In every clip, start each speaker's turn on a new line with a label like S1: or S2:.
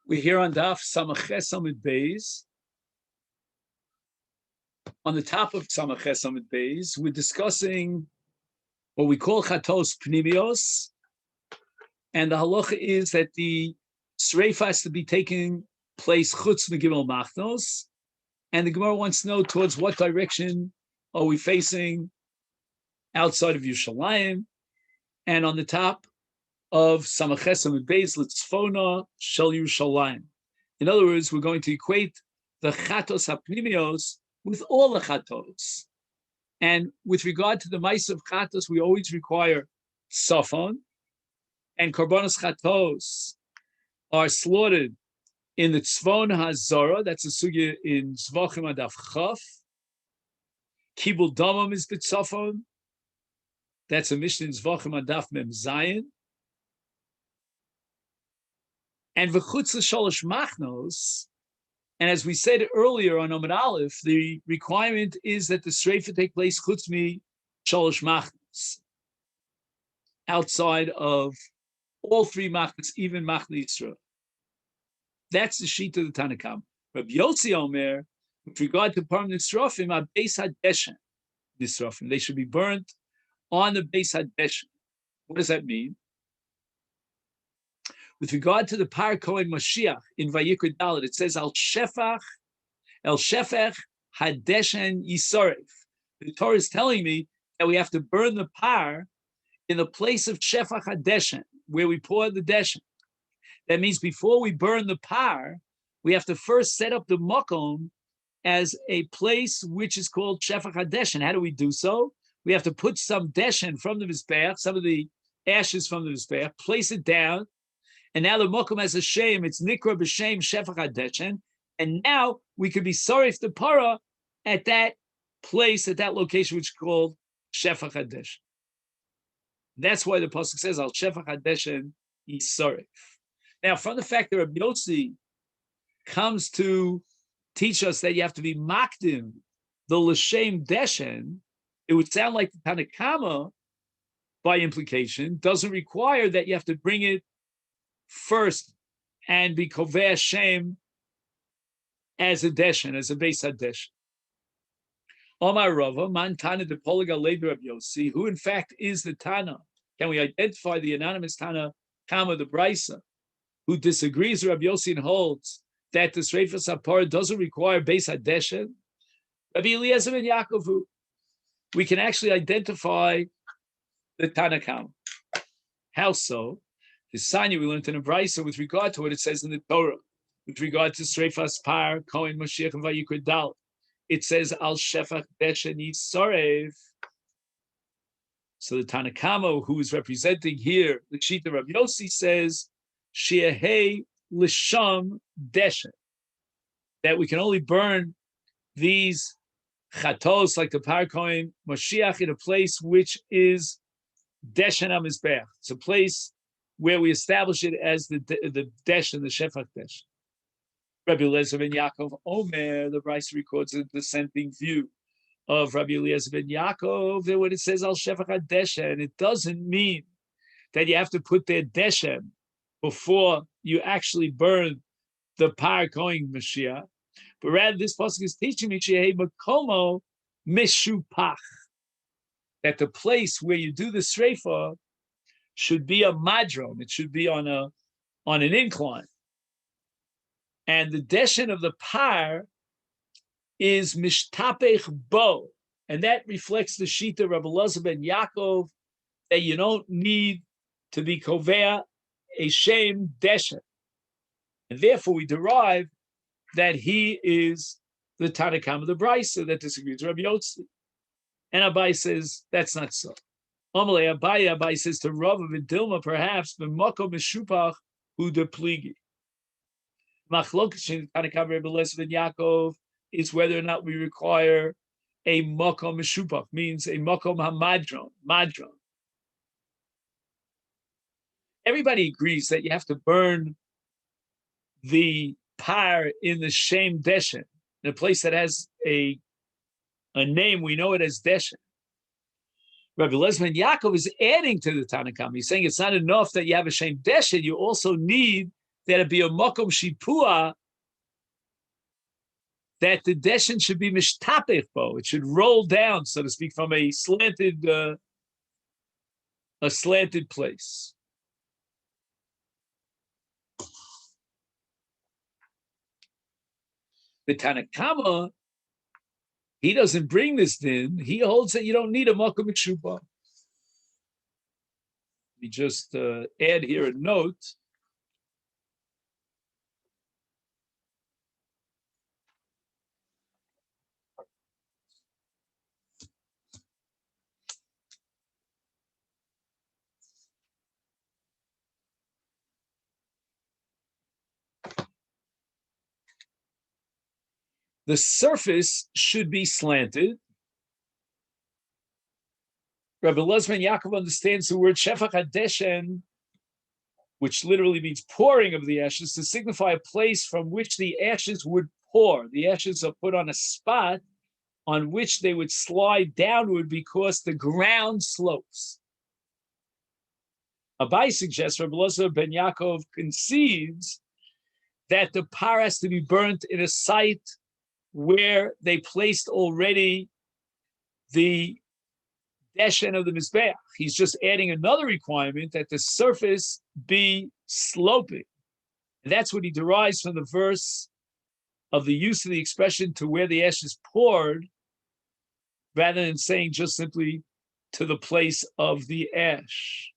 S1: We're here on Daf Samachet Amud Beis. On the top of Samachet Amud Beis, we're discussing what we call Chatos Pnimios, and the halacha is that the Sreifa has to be taking place Chutz Megimel Machnos, and the Gemara wants to know towards what direction are we facing outside of Yerushalayim, and on the top of Samachet Amud Beis Litzfona Shel Yerushalayim. In other words, we're going to equate the Chatos HaPnimios with all the Chatos. And with regard to the Ma'aseh of Chatos, we always require Safon, and Korbanos Chatos are slaughtered in the Tzvon HaZorah, that's a sugya in Zvachim Adaf Chaf. Kibul Damam is B'Tzafon, that's a Mishnah in Zvachim Adaf Mem Zayin. And v'chutz l'shalosh machnos, and as we said earlier on Amud Aleph, the requirement is that the sreifa take place chutz mi shalosh machnos, outside of all three machnos, even machne Yisrael. That's the sheet of the Tanakam. Rabbi Yossi Omer, with regard to permanent nisrofim, are beis hadeshen nisrofim. They should be burnt on the beis hadeshen. What does that mean? With regard to the Par Kohen Mashiach in Vayikra Dalet, it says El Shefach Hadeshen Yisoref. The Torah is telling me that we have to burn the par in the place of Shefach Hadeshen, where we pour the deshen. That means before we burn the par, we have to first set up the makom as a place which is called Shefach Hadeshen. How do we do so? We have to put some deshen from the mizbeach, some of the ashes from the mizbeach, place it down. And now the mokum has a shame, it's nikra b'shem shefach hadeshen, and now we could be sorry the para at that place, at that location, which is called shefach hadeshen. That's why the pasuk says al shefach hadeshen yisoref. Now, from the fact that Rabbi Yossi comes to teach us that you have to be makdim the l'shem deshen, it would sound like the Tanakama, by implication, doesn't require that you have to bring it first and be koveh Hashem as a deshen, as a beis hadeshen. Omar Rava, man Tana de Poliga Leder of Yossi, who in fact is the Tana. Can we identify the anonymous Tana Kama the Brisa, who disagrees with Rabbi Yossi and holds that the Sreifa Sapar doesn't require beis hadeshen? Rabbi Eliezer ben Yaakov, who we can actually identify the Tana Kama. How so? The Sanya we learned in a Brisa with regard to what it says in the Torah, with regard to Sreifas Par, Kohen Mashiach, and Vayikra Dalet. It says Al Shefach Deshen Yisorev. So the Tanakama, who is representing here the Shita Rabbi Yossi, says Sheahei Lisham Deshen, that we can only burn these chatos like the Par Kohen Mashiach in a place which is Deshen HaMizbeach. It's a place where we establish it as the desh and the shefach desh. Rabbi Eliezer ben Yaakov Omer, the Brisa records a dissenting view of Rabbi Eliezer ben Yaakov, that when it says al shefach hadeshen, it doesn't mean that you have to put their deshen before you actually burn the par kohen Mashiach, but rather this pasuk is teaching me shehei makomo mishupach, that the place where you do the sreifa should be a madron. It should be on an incline. And the deshen of the par is mishtapech bo. And that reflects the shita Rabbi Elazar ben Yaakov, that you don't need to be kovea a shem deshen. And therefore we derive that he is the Tanakam of the Brisa that disagrees with Rabbi Yossi. And Abai says that's not so. Amalei Abai says to Rav of Dilma, perhaps b'makom meshupach hu de pligi. Machlokas Tanakam Rabbi Eliezer ben Yaakov is whether or not we require a makom meshupach, means a makom hamadron, madron. Everybody agrees that you have to burn the par in the shem deshen, in a place that has a name, we know it as deshen. Rabbi Eliezer ben Yaakov is adding to the Tanakam. He's saying it's not enough that you have a shem deshen, you also need that it be a mokom shipua, that the deshen should be mishtapech bo. It should roll down, so to speak, from a slanted place. The Tanakama, he doesn't bring this din. He holds that you don't need a makom mishupa. We just add here a note. The surface should be slanted. Rabbi Lozman Yaakov understands the word shefach hadeshen, which literally means pouring of the ashes, to signify a place from which the ashes would pour. The ashes are put on a spot on which they would slide downward because the ground slopes. Abai suggests, Rabbi Lozman ben Yaakov concedes that the par has to be burnt in a site where they placed already the deshen of the Mizbeach. He's just adding another requirement that the surface be sloping. And that's what he derives from the verse of the use of the expression to where the ash is poured, rather than saying just simply to the place of the ash.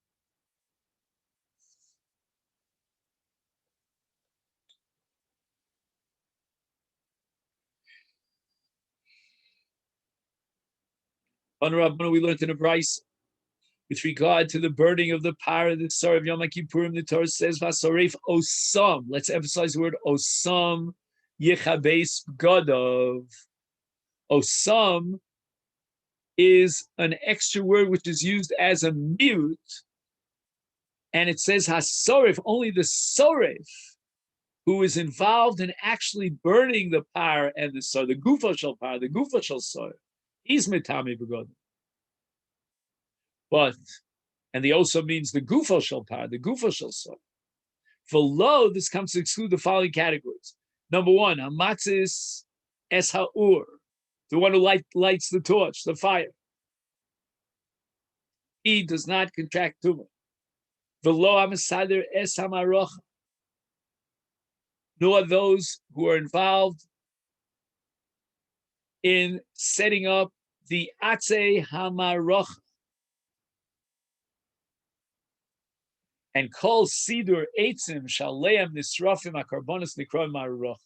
S1: On Rabbanu, we learned in a Bryce, with regard to the burning of the par, the Sar of Yom Kippurim, the Torah says, Vasoref osam. Let's emphasize the word osam, yechabes gadov. Osam is an extra word which is used as a mute, and it says hasoref, only the soref, who is involved in actually burning the par and the sar, the gufa shel par, the gufa shel sar, he's mitami b'gadov. But, and the also means the gufa shel par, the gufa shel sar. For lo, this comes to exclude the following categories. Number one, hamatzis es ha'ur, the one who lights the torch, the fire. He does not contract tumah. V'lo hamasader es hamarocha, nor those who are involved in setting up the atze hamarocha. And kol sidur eitzim shaleim nisrafim akarbonis nikroim maruroch.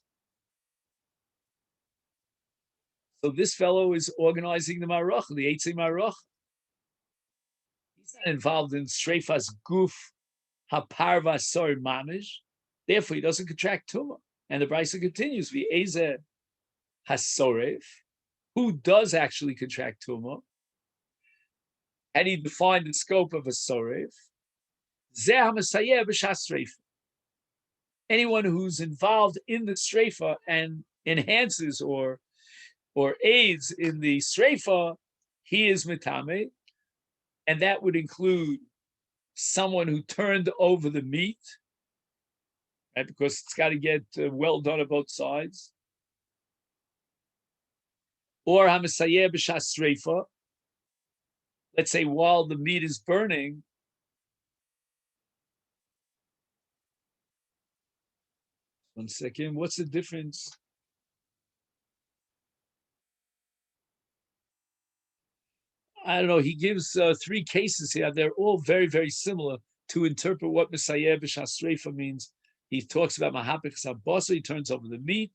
S1: So this fellow is organizing the maruch, the eitzim maruch. He's not involved in streifas guf haparva sor mamish. Therefore, he doesn't contract tumah. And the brisa continues, v'eze hasoref, who does actually contract tumah. And he defined the scope of a soref. Anyone who's involved in the streifa and enhances or aids in the streifa, he is mitame, and that would include someone who turned over the meat, right? Because it's got to get well done on both sides, or hamasayeh b'shas streifa. Let's say while the meat is burning. One second. What's the difference? I don't know. He gives three cases here. They're all very, very similar to interpret what Messiah b'shasreifa means. He talks about mahapik sabasa. He turns over the meat.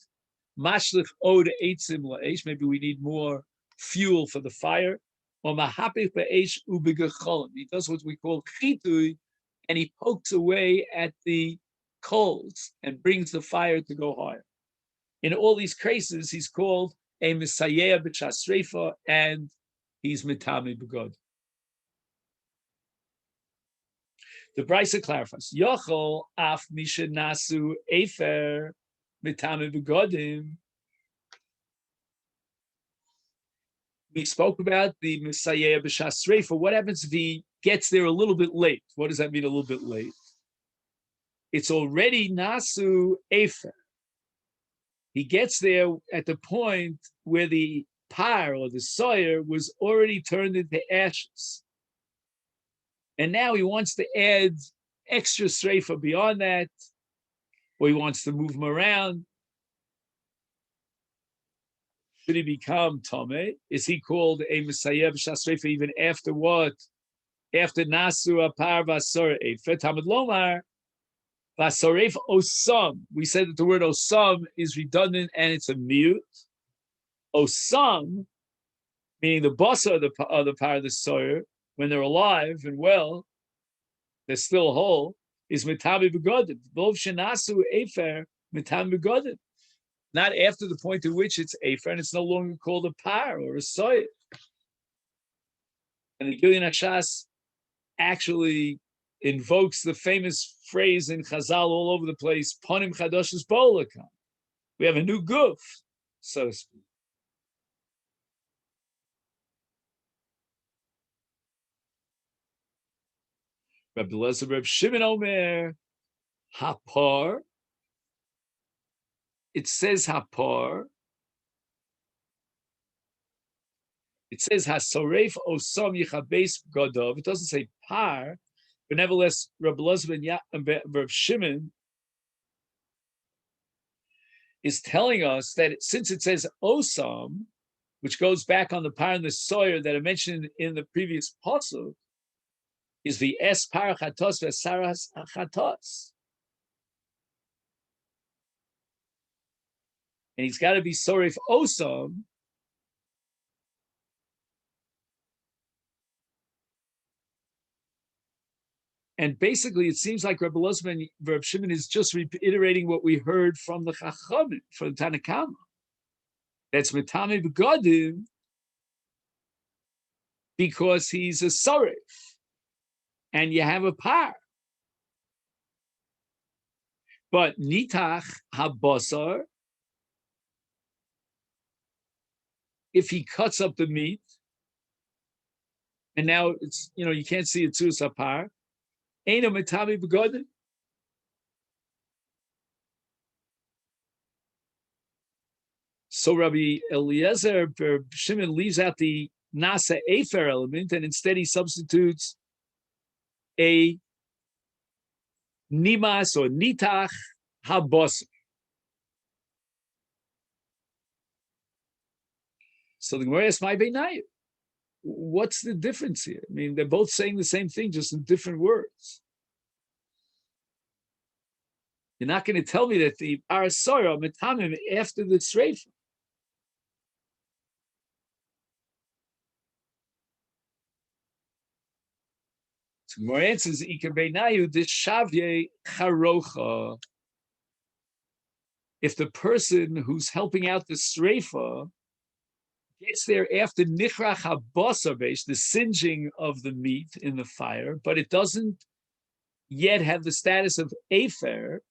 S1: Mashlich od eitzim la'esh. Maybe we need more fuel for the fire. Or mahapik ba'esh ubegecholim. He does what we call chitui, and he pokes away at the coals and brings the fire to go higher. In all these cases, he's called a Messiah b'shasreifa, and he's mitami b'god. The Brisa clarifies, Yochol af misha nasu efer mitami b'godim. We spoke about the Messiah b'shasreifa. What happens if he gets there a little bit late? What does that mean, a little bit late? it's already nasu efer. He gets there at the point where the par or the sawyer was already turned into ashes. And now he wants to add extra streifa beyond that, or he wants to move him around. Should he become Tomei? Is he called a Messiah Shastreifa even after what? After Nasu Apar Vasor Efer, Tamid Lomar, Vasoref Osam. We said that the word Osam is redundant and it's a mute. Osam, meaning the boss of the part of the Sawyer, when they're alive and well, they're still whole, is Mitabi Begodim. Both Shenasu Efer, Mitabi Begodim. Not after the point at which it's Efer and it's no longer called a par or a Sawyer. And the Gilyon Hashas actually invokes the famous phrase in Chazal all over the place, Ponim Chadoshes Bolakam. We have a new goof, so to speak. Rabbi Lezer, Reb Shimon Omer, Hapar. It says Hapar. It says Hasoref Osam Yichabes Godov. It doesn't say par, but nevertheless, Rabbi Lezer and Reb Shimon is telling us that since it says Osam, which goes back on the par and the sawyer that I mentioned in the previous pasuk, is the es par chatos vesaras chatos, and he's got to be sorif osam. And basically, it seems like Rebbe Elazar and Reb Shimon is just reiterating what we heard from the Chachamim, from the Tanakama. That's Metame Begodim because he's a sorif, and you have a par. But nitach habasar, if he cuts up the meat, and now it's, you can't see it too, sapar, ain't a metame begodim. So Rabbi Eliezer Shimon leaves out the nasa efer element, and instead he substitutes a nimas or nitach habasar. So the Gemara asks, "My beinayu, what's the difference here? I mean, they're both saying the same thing, just in different words. You're not going to tell me that the arasora metamim after the streifa." So Gemara answers, "Ika beinayu dishavye charocha." If the person who's helping out the streifa gets there after nichrach habasar beis, the singeing of the meat in the fire, but it doesn't yet have the status of afer,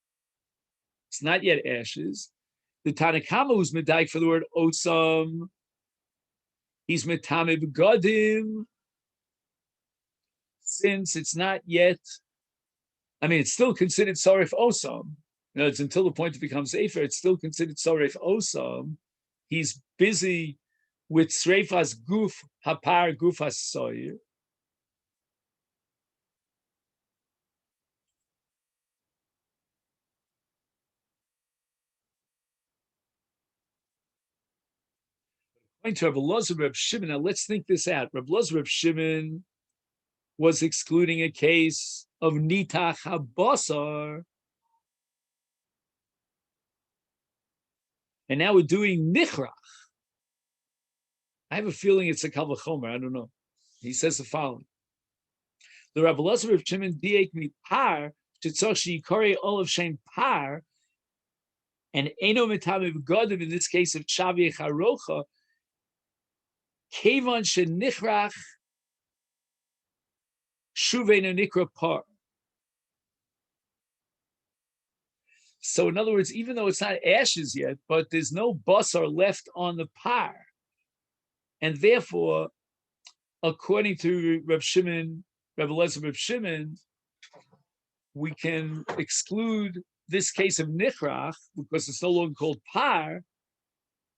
S1: it's not yet ashes. The Tanakama who's medaik for the word osam, he's metame begodim, since it's not yet, it's still considered sorif osam. It's until the point it becomes afer, it's still considered sorif osam. He's busy with Sreifas Guf Hapar Guf Hasoyer. According to Rabbi Elazar Reb Shimon, now let's think this out. Rabbi Elazar Reb Shimon was excluding a case of Nitach Habasar, and now we're doing Nichrach. I have a feeling it's a Kal V'chomer, I don't know. He says the following. The Rabbi Elazar Reb Shimon diek mi par, shetzach sheikore olav shem par, and eno metame v'godim, in this case of Chavi Charocha, kevan shenichrach shuveinu nikra par. So in other words, even though it's not ashes yet, but there's no basar left on the par, and therefore, according to Reb Shimon, Rabbi Elazar Reb Shimon, we can exclude this case of nichrach because it's no longer called par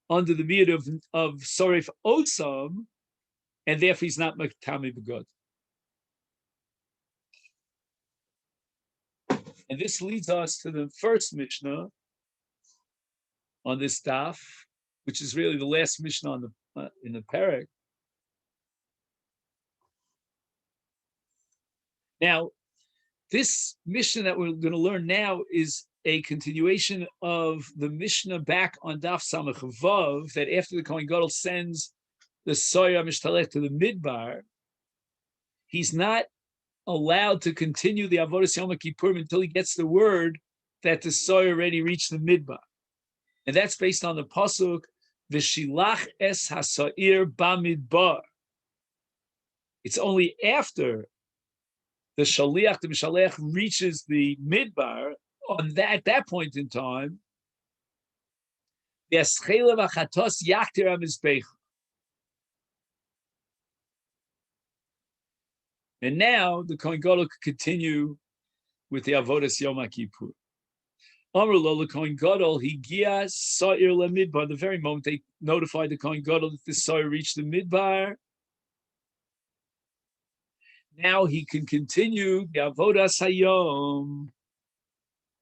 S1: under the meat of sorif osam, and therefore he's not maktami begod. And this leads us to the first Mishnah on this daf, which is really the last Mishnah on the in the parak. Now, this Mishnah that we're going to learn now is a continuation of the Mishnah back on Daf Samach Vav, that after the Kohen Gadol sends the Soya Mishtalech to the Midbar, he's not allowed to continue the Avodas Yom Kippurim until he gets the word that the Soya already reached the Midbar. And that's based on the Pasuk, V'shilach es haSa'ir bamidbar. It's only after the Shaliach, the Mishalech, reaches the Midbar, at that point in time, and now the Kohen Gadol could continue with the Avodas Yom Kippur. Amar lo the Kohen Gadol higia sa'ir lemidbar. The very moment they notified the Kohen Gadol that the sa'ir reached the Midbar, now he can continue the Avodas Hayom,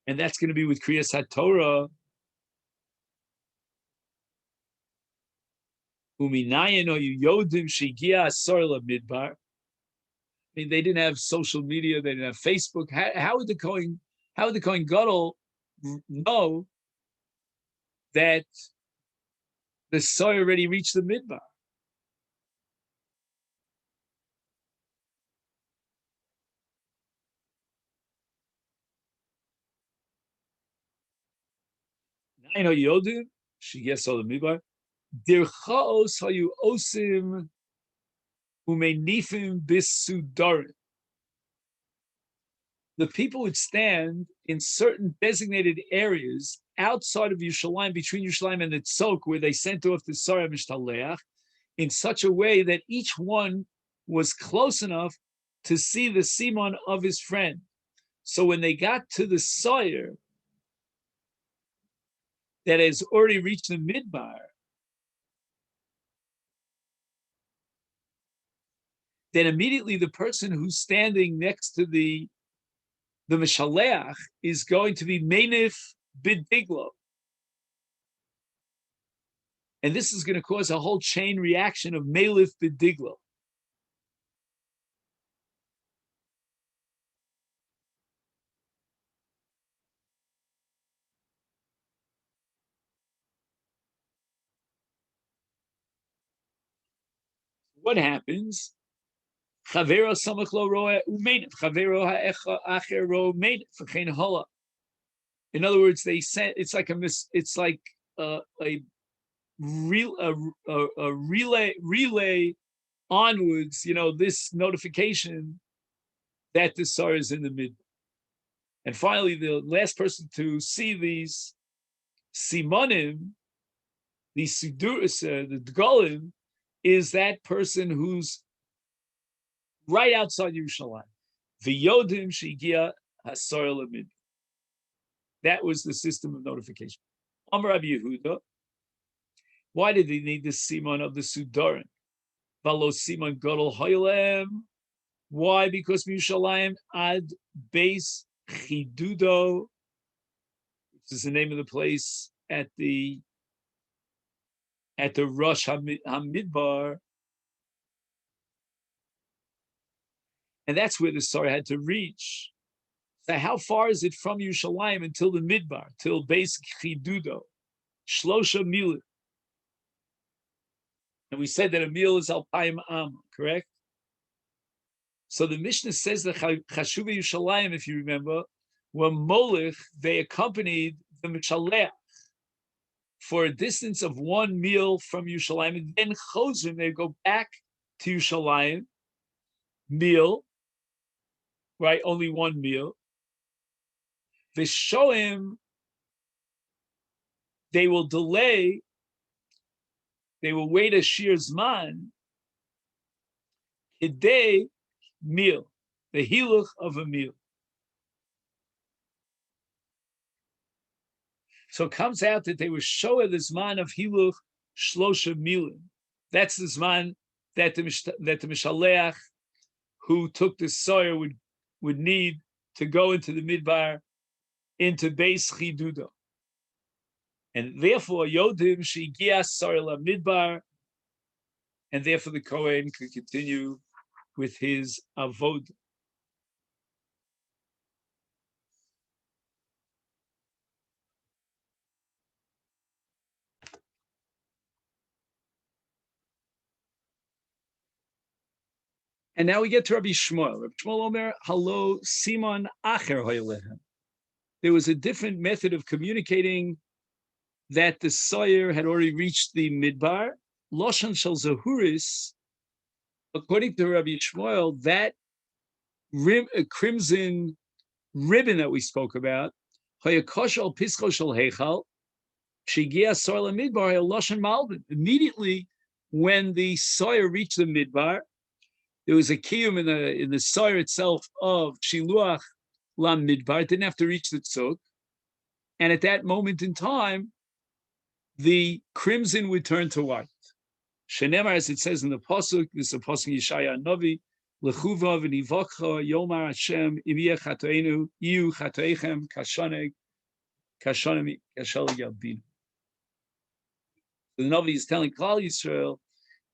S1: and that's going to be with Kriyas HaTorah. Uminayin o yodim shigia sa'ir lemidbar. I mean, they didn't have social media, they didn't have Facebook. How would the Kohen Gadol know that the soy already reached the midbar? I know Yodim, she gets all the midbar. Dirchaos hayu osim umenifim bisudarim. The people would stand in certain designated areas outside of Yerushalayim, between Yerushalayim and the Tzok, where they sent off the Sarah Mishtaleach, in such a way that each one was close enough to see the Simon of his friend. So when they got to the Sire that has already reached the Midbar, then immediately the person who's standing next to the Mishaleach is going to be Menif Bidiglo. And this is going to cause a whole chain reaction of Melif Bidiglo. What happens? Chavero samach lo roeh umenif. Chavero ha'acher ro menif. V'chein hala. In other words, they sent. It's like a relay onwards. You know, this notification that the sar is in the mid. And finally, the last person to see these simonim, these siduris, the dgolim, is that person who's right outside Yerushalayim. V'yodim shigia hasar lemid. That was the system of notification. Amar Rabbi Yehuda, why did they need the simon of the Sudarim? Valo simon gadol hoylem. Why? Because Yerushalayim ad beis chidudo, which is the name of the place at the Rosh Hamidbar, and that's where the Sar had to reach. So how far is it from Yerushalayim until the Midbar, till Beis Chidudo? Shlosha Milim. And we said that a meal is Alpayim Am, correct? So the Mishnah says that Chashuva Yerushalayim, if you remember, were Molech, they accompanied the Mishalech for a distance of one meal from Yerushalayim, and then Chozrim, they go back to Yerushalayim, meal, right? Only one meal. They show him, they will delay, they will wait a shir zman, a day meal, the hiluch of a meal. So it comes out that they were showing this man of Hiluch Shlosha Milim. That's this man that the Mishaleach who took the soyer would need to go into the midbar, into Beis Chidudo. And therefore, Yodim Shigia Soyer La Midbar, and therefore the Kohen could continue with his Avod. And now we get to Rabbi Shmuel. Rabbi Shmuel Omer, Halo Simon Acher Hoylehem. There was a different method of communicating that the Sawyer had already reached the Midbar. Loshan Shal Zahuris, according to Rabbi Shmuel, that crimson ribbon that we spoke about, Hoyakosh Pischo Shal Heichal, Shigia Soil Midbar, Loshan Malbin. Immediately when the Sawyer reached the Midbar, there was a kiyum in the Sawyer itself of Shiluach Lam Midbar. It didn't have to reach the Tzuk. And at that moment in time, the crimson would turn to white. Shenemar, as it says in the Pasuk, this is a Pasuk Yeshaya Novi, Lechuva v'nivokcha Yomar Hashem imiyah chatoenu iu chatoechem kashonem kashal yabinu. The Novi is telling Klal Yisrael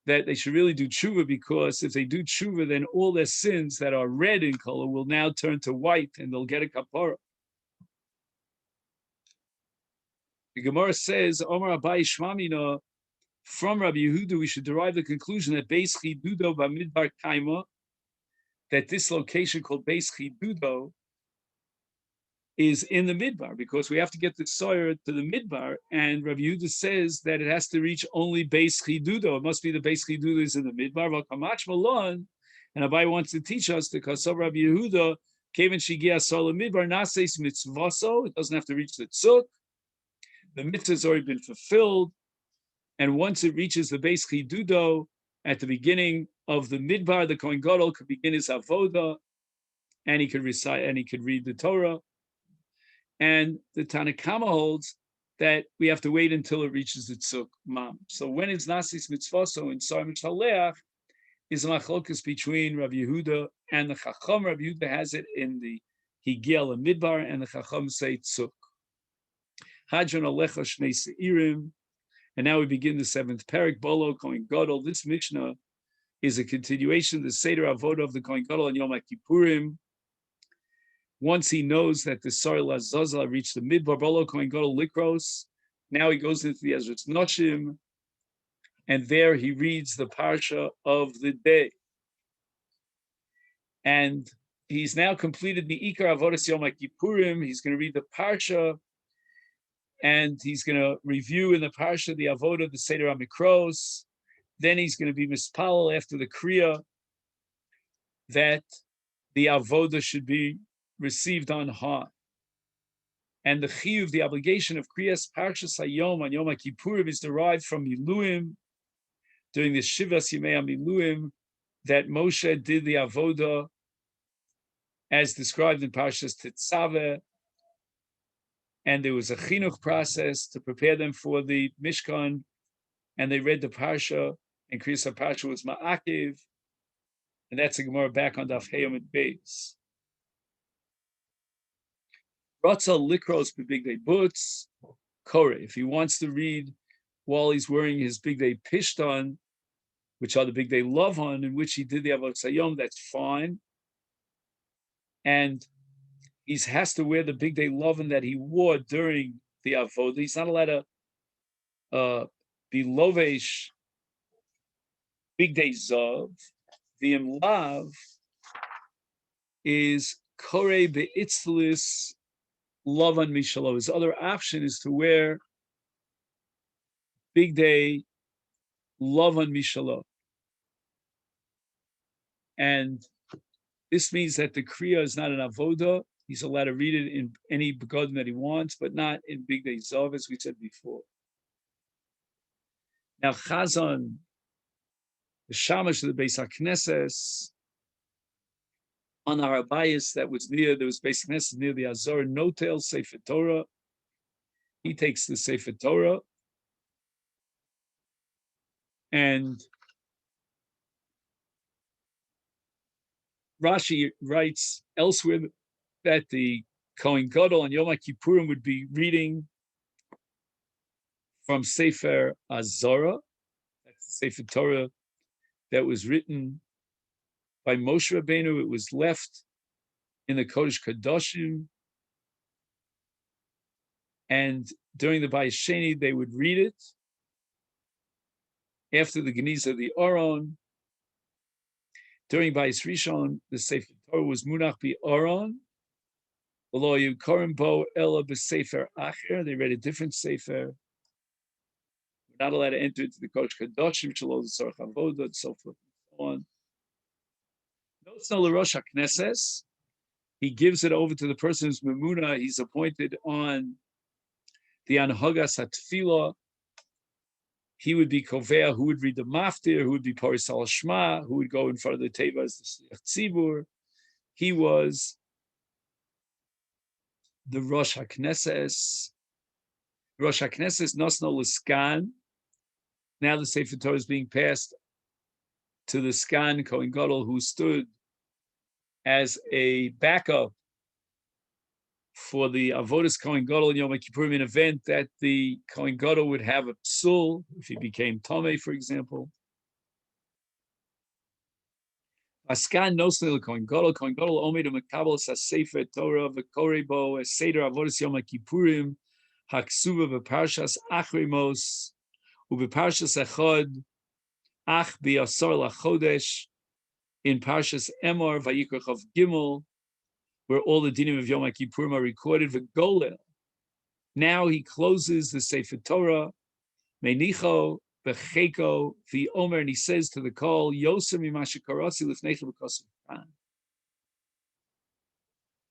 S1: that they should really do tshuva, because if they do tshuva, then all their sins that are red in color will now turn to white and they'll get a kapara. The Gemara says, Omar Abai Shmamina, from Rabbi Yehuda, we should derive the conclusion that Beis Chidudo Bamidbar Kaima, that this location called Beis Chidudo is in the Midbar, because we have to get the Sawyer to the Midbar, and Rabbi Yehuda says that it has to reach only Beis Chidudo. It must be the Beis Chidudo is in the Midbar. V'kamach Malon, and Abai wants to teach us the Kasov Rabbi Yehuda, Kevin Shigia Sola Midbar Naseis Mitzvaso, it doesn't have to reach the Tzuk. The mitzvah has already been fulfilled, and once it reaches the Beis Chidudo, at the beginning of the Midbar, the Kohen Gadol could begin his avoda, and he could recite and he could read the Torah. And the Tanakama holds that we have to wait until it reaches the Tzuk Mam. So when it's Nasis Mitzvaso in Sar Mitzaleach, is a machlokas between Rabbi Yehuda and the Chacham. Rabbi Yehuda has it in the Higiel Midbar, and the Chacham say Tzuk. Hadron Alecha Shnei Seirim. And now we begin the seventh parak, Bolo Kohen Gadol. This Mishnah is a continuation of the Seder Avodah of the Kohen Gadol on Yom Kippurim. Once he knows that the Sar Lazaza reached the Midbar, Bolo Kohen Gadol Likros, now he goes into the Ezra's Noshim, and there he reads the Parsha of the day. And he's now completed the Ikar Avodas Yom Kippurim. He's going to read the Parsha, and he's going to review in the Parsha the Avodah, the Seder HaMikros. Then he's going to be mispalel after the Kriya that the Avodah should be received on high. And the Chiyuv, the obligation of Kriyas Parshas Hayom on Yom Kippurim, is derived from Miluim, during the Shivas Yimei Miluim, that Moshe did the Avodah as described in Parshas Tetzaveh, and there was a chinuch process to prepare them for the Mishkan, and they read the Parsha, and Kriyas Parsha was Ma'akiv, and that's a Gemara back on Daf Hayom and Beis. Ratzal Likros B'Bigdei Butz, Kore. If he wants to read while he's wearing his Bigdei Pishtan, which are the Bigdei Lavon, in which he did the Avodas Hayom, that's fine. And he has to wear the Bigdei Lavon that he wore during the Avodah. He's not allowed to be Lovesh Bigdei Zav. The Imlav is Kore Be'itzlis Lavan Mishalo. His other option is to wear Bigdei Lavan Mishalo. And this means that the Kriya is not an Avodah. He's allowed to read it in any begotten that he wants, but not in Bigdei Zav, as we said before. Now, Chazan, the Shamash of the Beis HaKnesses, on our Abayis that was near, there was Beis HaKnesses near the Azor Notel Sefer Torah. he takes the Sefer Torah and Rashi writes elsewhere that the Kohen Gadol on Yom Kippurim would be reading from Sefer Azara, that's the Sefer Torah that was written by Moshe Rabbeinu. It was left in the Kodesh Kadoshim, and during the Bayis Sheni they would read it after the Geniza of the Aron. During Bayis Rishon, the Sefer Torah was Munach Bi Aron, V'lo Yukarim Bo Ela B'Sefer Acher. They read a different Sefer. We're not allowed to enter into the Kodesh Kadoshim, Shalom Tzarech Avoda, and so forth and so on. Notes no L'Rosh HaKnesses. He gives it over to the person who's Memuna. He's appointed on the Anhagas HaTfilah. He would be Kovea, who would read the Maftir, who would be Paris al Shema, who would go in front of the Teva as the Tzibur. He was the Rosh HaKnesses. Rosh HaKnesses Nosno L'Skan. Now the Sefer Torah is being passed to the Skan Kohen Gadol, who stood as a backup for the Avodas Kohen Gadol in Yom Kippurim, an event that the Kohen Gadol would have a psul if he became Tomei, for example. Askan nosnei Kohen Gadol omed u'mekabel Sefer Torah v'korebo es Seder Avodas Yom Kippurim haksuva v'parshas Achrimos u'v'parshas Echad ach bi'asar lachodesh in Parshas Emor Vayikra Chav Gimel, where all the dinim of Yom Kippurim are recorded. V'golel. Now he closes the Sefer Torah, Meinicho Becheko V'omer, and he says to the Kol, Yoser Mimashikarasi Lifnecha B'Kosav Khan,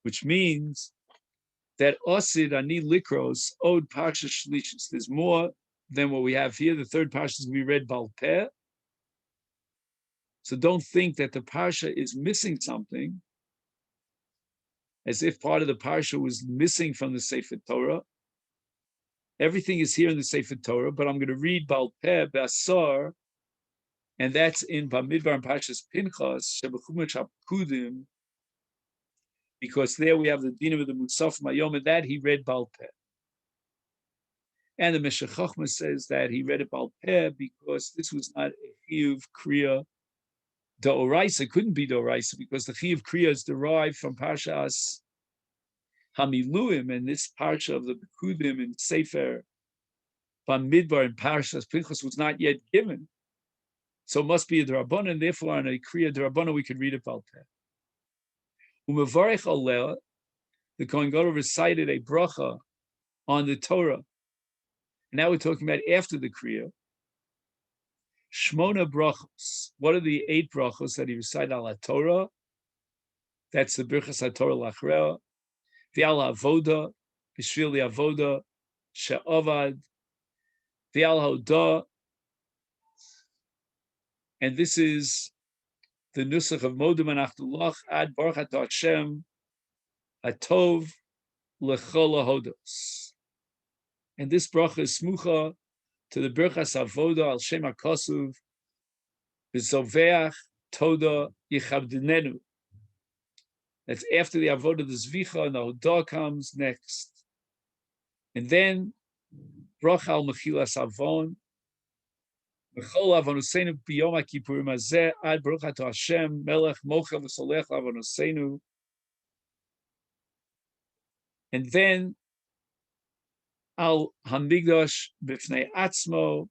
S1: which means that Osid Ani Likros Od Parsha Shlishis. There's more than what we have here. The third Parsha is going to be read Bal Peh. So don't think that the Parsha is missing something, as if part of the Parsha was missing from the Sefer Torah. Everything is here in the Sefer Torah, but I'm going to read Bal Peh B'Asar, and that's in Bamidbar and Parshas Pinchas, Shebechumash HaPkudim, because there we have the dinim of the Musaf Mayom, and that he read Bal Peh. And the Meshech Chochmah says that he read it Bal Peh because this was not a Chiyuv Kriya D'Oraisa, couldn't be D'Oraisa, because the Chiyuv Kriya is derived from Parshas Hamiluim, and this Parsha of the Bekudim in Sefer Bamidbar and Parshas Pinchas was not yet given. So it must be a D'Rabbanan, and therefore on a Kriya D'Rabbanan we could read it Bal Peh. Umevarech Aleh, the Kohen Gadol recited a bracha on the Torah. And now we're talking about after the Kriya. Shmona brachos. What are the 8 brachos that he recited al Torah? That's the Birchas HaTorah Lachrea. V'al Avoda, B'shvil Avoda, She'ovad, V'al Hoda. And this is the Nusach of Modem Anachtulach Ad Baruch Atah Hashem Hatov L'chol Hodos. And this bracha is smucha to the Birchas Avoda al Shem HaKosuv V'zoveach Toda Yichabdinenu. That's after the Avoda, the Zvicha, and the Hodah comes next. And then bracha al Mechilas Avon V'chol Avonoseinu B'yom HaKippurim Hazeh Ad Baruch Atah Hashem Melech Mochel V'solech Avonoseinu. And then Al Hamigdash B'fnei Atzmo.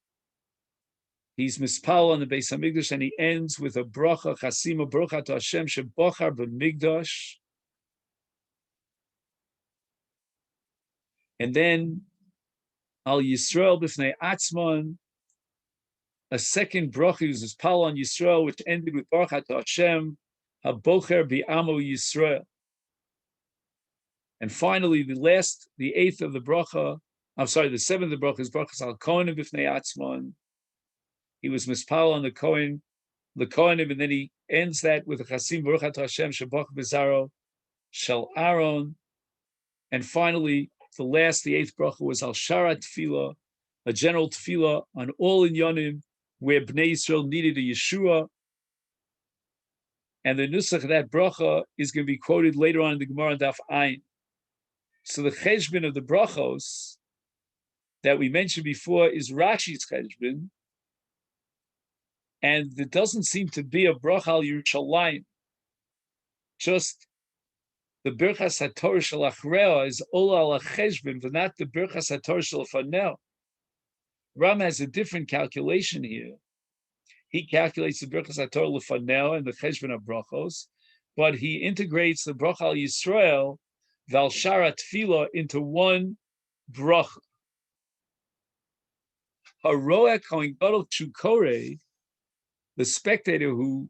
S1: He's mispal on the Beis Hamikdash, and he ends with a bracha Chasima Baruch Atah Hashem Shebochar B'Migdash. And then Al Yisrael B'fnei Atzmon, a second bracha he was mispal on Yisrael, which ended with Baruch Atah Hashem Habocher B'Amo Yisrael. And finally, the 8th of the bracha. I'm sorry, the 7th of the bracha is brachas al Kohanim b'fnei Atzmon. He was mispal on the Kohanim, and then he ends that with a Chasim Baruch Atah Hashem Shabach Bezaro Shel Aaron. And finally, the eighth bracha was al shara tefillah, a general tefillah on all inyanim where Bnei Yisrael needed a Yeshua. And the nusach of that bracha is going to be quoted later on in the Gemara Daf Ayin. So the cheshbon of the brachos that we mentioned before is Rashi's cheshbon, and there doesn't seem to be a bracha al Yerushalayim. Just the Birchas HaTorah shel Achreo is Ola al Cheshbon, but not the Birchas HaTorah shel Fanel. Ram has a different calculation here. He calculates the Birchas HaTorah Lefanel and the Cheshbon of Brachos, but he integrates the Bracha al Yisrael, Val Shara Tefillah, into one bracha. Haroeh Kohen Gadol Chukore, the spectator who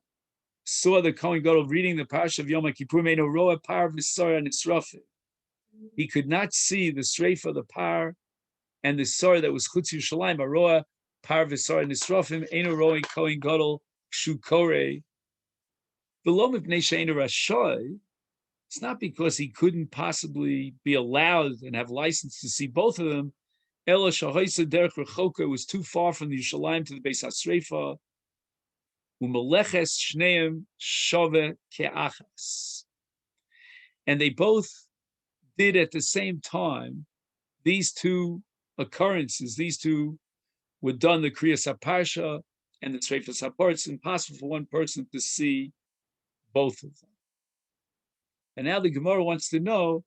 S1: saw the Kohen Gadol reading the Parsha of Yom Kippur, made a roa par v'sara nisrafim. He could not see the strafe of the par and the sara that was chutz Yerushalayim. A roa par v'sara nisrafim ein a roa Kohen Gadol shukore. Below mipnei she'ein rashay. It's not because he couldn't possibly be allowed and have license to see both of them. Ela shahoisa derech rechoka was too far from the Yerushalayim to the Beis HaSreifa. Umeleches shneim shove ke'achas. And they both did at the same time these two occurrences. These two were done, the Kriyas HaParsha and the Tzreifas HaPar. It's impossible for one person to see both of them. And now the Gemara wants to know,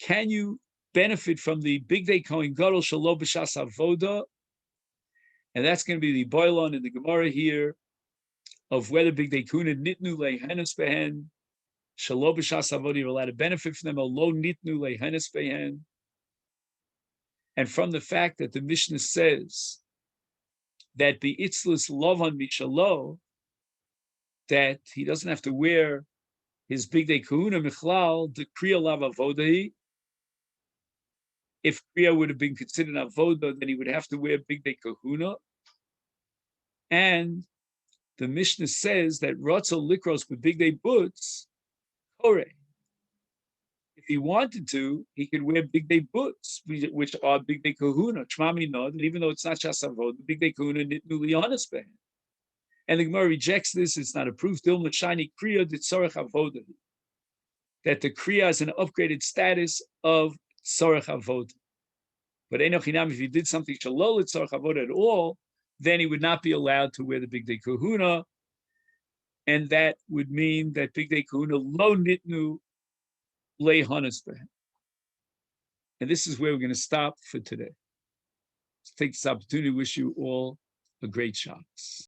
S1: can you benefit from the Big Day Kohen Gadol Shelo B'Shas Avoda? And that's going to be the boilon in the Gemara here of whether Big Day Kuna Nitnu Lehenes Behen, Shelo B'Shas Avoda, you're allowed to benefit from them, or Lo Nitnu Lehenes Behen. And from the fact that the Mishnah says that the Itzlus Lovan Mishalo, that he doesn't have to wear his Big Day Kahuna Michlal, the Kriya Lav Avodahi. If Kriya would have been considered Avoda, then he would have to wear Big Day Kahuna. And the Mishnah says that Ratzel Likros with Big Day Boots, Kore. If he wanted to, he could wear Big Day Boots, which are Big Day Kahuna. Shmami no, that even though it's not Shas Avoda, Big Day Kahuna Nitnu Liyanas Behen. And the Gemara rejects this. It's not approved. Dilma Shani Kriya Ditzorech Avoda. That the Kriya is an upgraded status of Tzorech Avoda. But Enochinam, if he did something Shalol Tzorech Avoda at all, then he would not be allowed to wear the Big Day Kahuna. And that would mean that Big Day Kahuna Lo Nitnu Le Hanesbeh. And this is where we're going to stop for today. Let's take this opportunity to wish you all a great Shabbos.